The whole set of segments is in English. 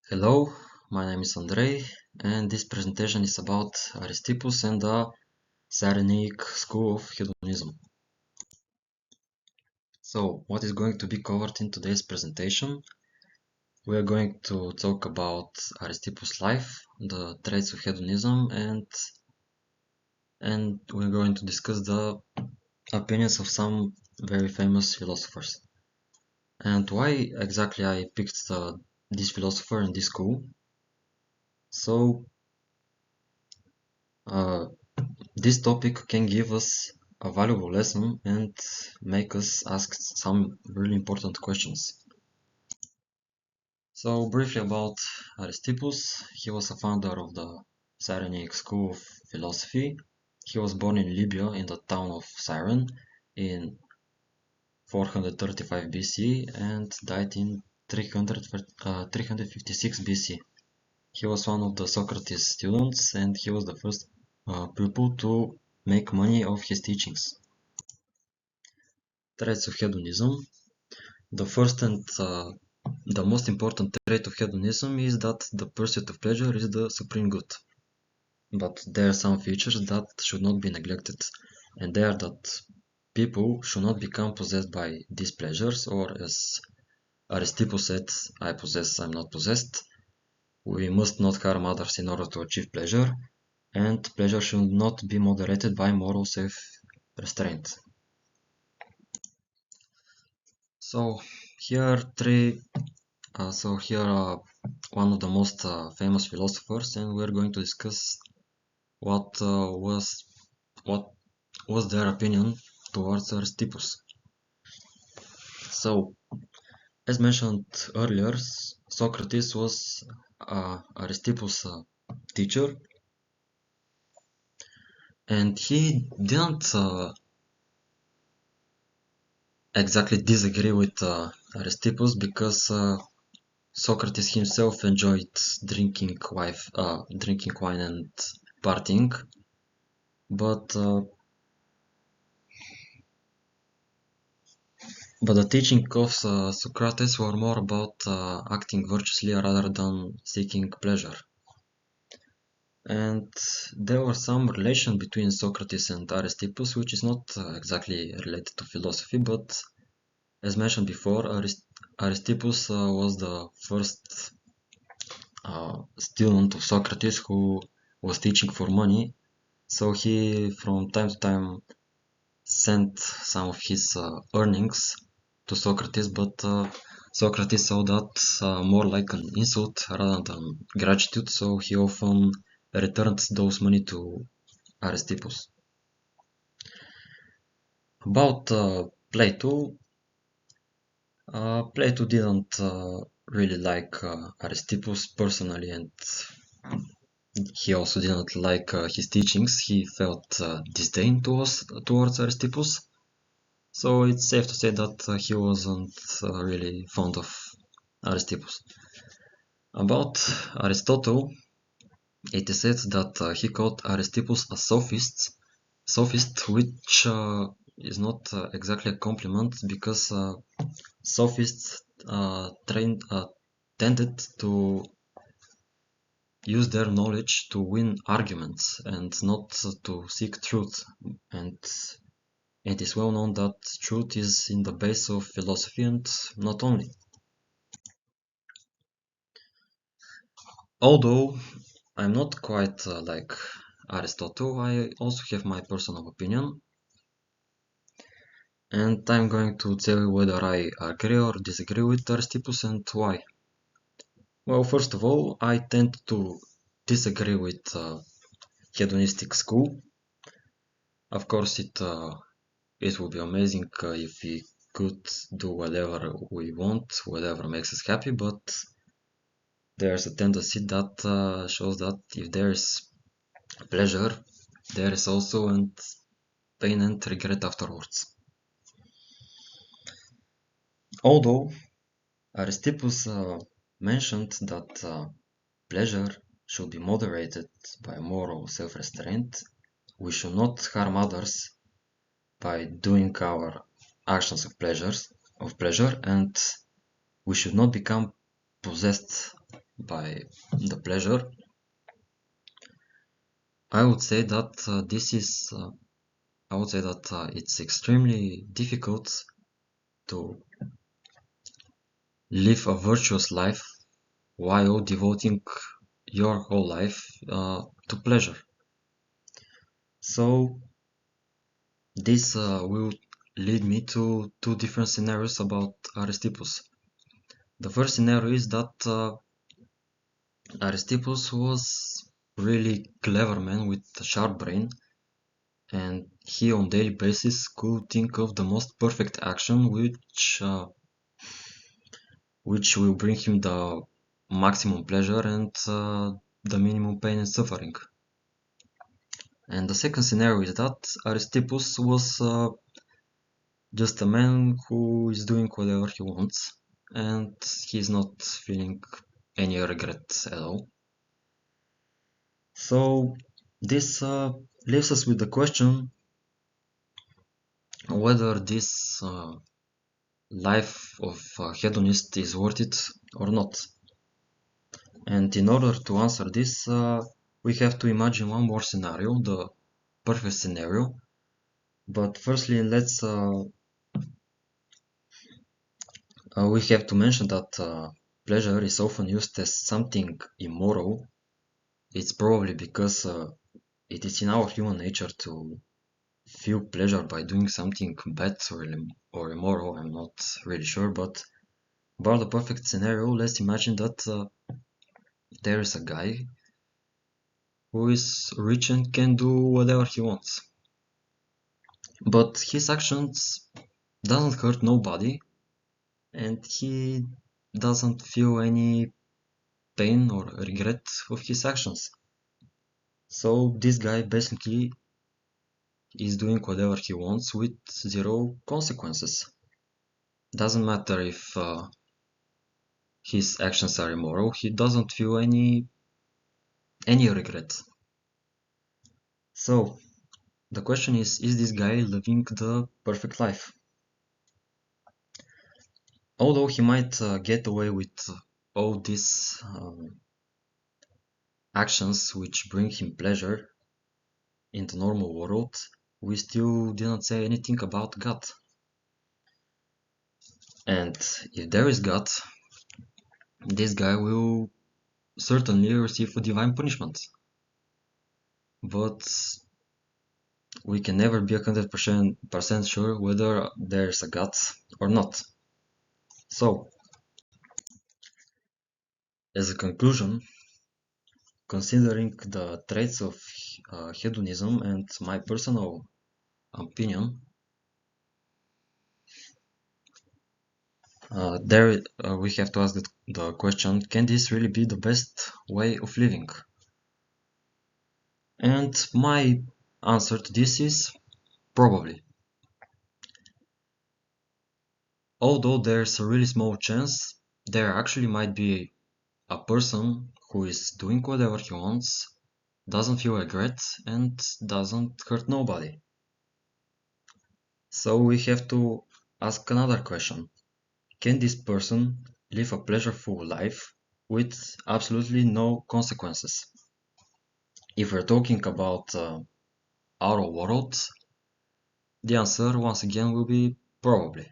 Hello, my name is Andrei, and this presentation is about Aristippus and the Cyrenaic school of hedonism. So, what is going to be covered in today's presentation? We are going to talk about Aristippus' life, the traits of hedonism, and we're going to discuss the opinions of some very famous philosophers. And why exactly I picked this philosopher and this school? So, this topic can give us a valuable lesson and make us ask some really important questions. So briefly about Aristippus, he was a founder of the Cyrenaic school of philosophy. He was born in Libya in the town of Cyrene in 435 BC and died in 356 BC. He was one of the Socrates students and he was the first pupil to make money of his teachings. Traits of hedonism. The first and the most important trait of hedonism is that the pursuit of pleasure is the supreme good. But there are some features that should not be neglected, and they are that people should not become possessed by these pleasures, or as Aristippus said, I possess, I'm not possessed. We must not harm others in order to achieve pleasure, and pleasure should not be moderated by moral self-restraint. So here are one of the most famous philosophers, and we're going to discuss what was their opinion towards Aristippus. So, as mentioned earlier, Socrates was Aristippus' teacher, and he didn't exactly disagree with Aristippus because Socrates himself enjoyed drinking wine and partying, but the teaching of Socrates were more about acting virtuously rather than seeking pleasure. And there was some relation between Socrates and Aristippus, which is not exactly related to philosophy, but as mentioned before, Aristippus was the first student of Socrates who was teaching for money. So he, from time to time, sent some of his earnings to Socrates, but Socrates saw that more like an insult rather than gratitude, so he often returned those money to Aristippus. About Plato, Plato didn't really like Aristippus personally, and he also didn't like his teachings. He felt disdain towards Aristippus. So it's safe to say that he wasn't really fond of Aristippus. About Aristotle, it is said that he called Aristippus a sophist, which is not exactly a compliment because sophists tended to use their knowledge to win arguments and not to seek truth. And it is well known that truth is in the base of philosophy and not only. Although I'm not quite like Aristotle, I also have my personal opinion, and I'm going to tell you whether I agree or disagree with Aristippus and why. Well, first of all, I tend to disagree with hedonistic school. Of course, it would be amazing if we could do whatever we want, whatever makes us happy, but there's a tendency that shows that if there is pleasure, there is also pain and regret afterwards. Although Aristippus mentioned that pleasure should be moderated by moral self-restraint, we should not harm others by doing our actions of pleasure, and we should not become possessed by the pleasure, I would say that it's extremely difficult to live a virtuous life while devoting your whole life to pleasure. So this will lead me to two different scenarios about Aristippus. The first scenario is that Aristippus was really clever man with a sharp brain, and he on daily basis could think of the most perfect action which will bring him the maximum pleasure and the minimum pain and suffering. And the second scenario is that Aristippus was just a man who is doing whatever he wants, and he's not feeling any regret at all. So this leaves us with the question whether this life of a hedonist is worth it or not. And in order to answer this, we have to imagine one more scenario, the perfect scenario. But firstly, we have to mention that pleasure is often used as something immoral. It's probably because it is in our human nature to feel pleasure by doing something bad or immoral. I'm not really sure, but about the perfect scenario, let's imagine that there is a guy who is rich and can do whatever he wants. But his actions doesn't hurt nobody, and he doesn't feel any pain or regret of his actions. So this guy basically is doing whatever he wants with zero consequences. Doesn't matter if his actions are immoral, he doesn't feel any regret. So the question is this guy living the perfect life? Although he might get away with all these actions which bring him pleasure in the normal world, we still didn't say anything about God. And if there is God, this guy will certainly receive a divine punishment. But we can never be 100% sure whether there's a God or not. So, as a conclusion, considering the traits of hedonism and my personal opinion, we have to ask the question, can this really be the best way of living? And my answer to this is probably. Although there's a really small chance there actually might be a person who is doing whatever he wants, doesn't feel regret, and doesn't hurt nobody. So we have to ask another question. Can this person live a pleasureful life with absolutely no consequences? If we're talking about our world, the answer once again will be probably.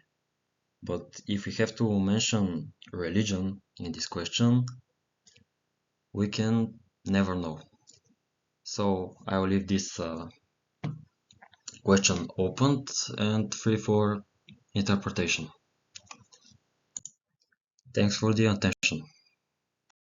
But if we have to mention religion in this question, we can never know. So I will leave this question opened and free for interpretation. Thanks for the attention.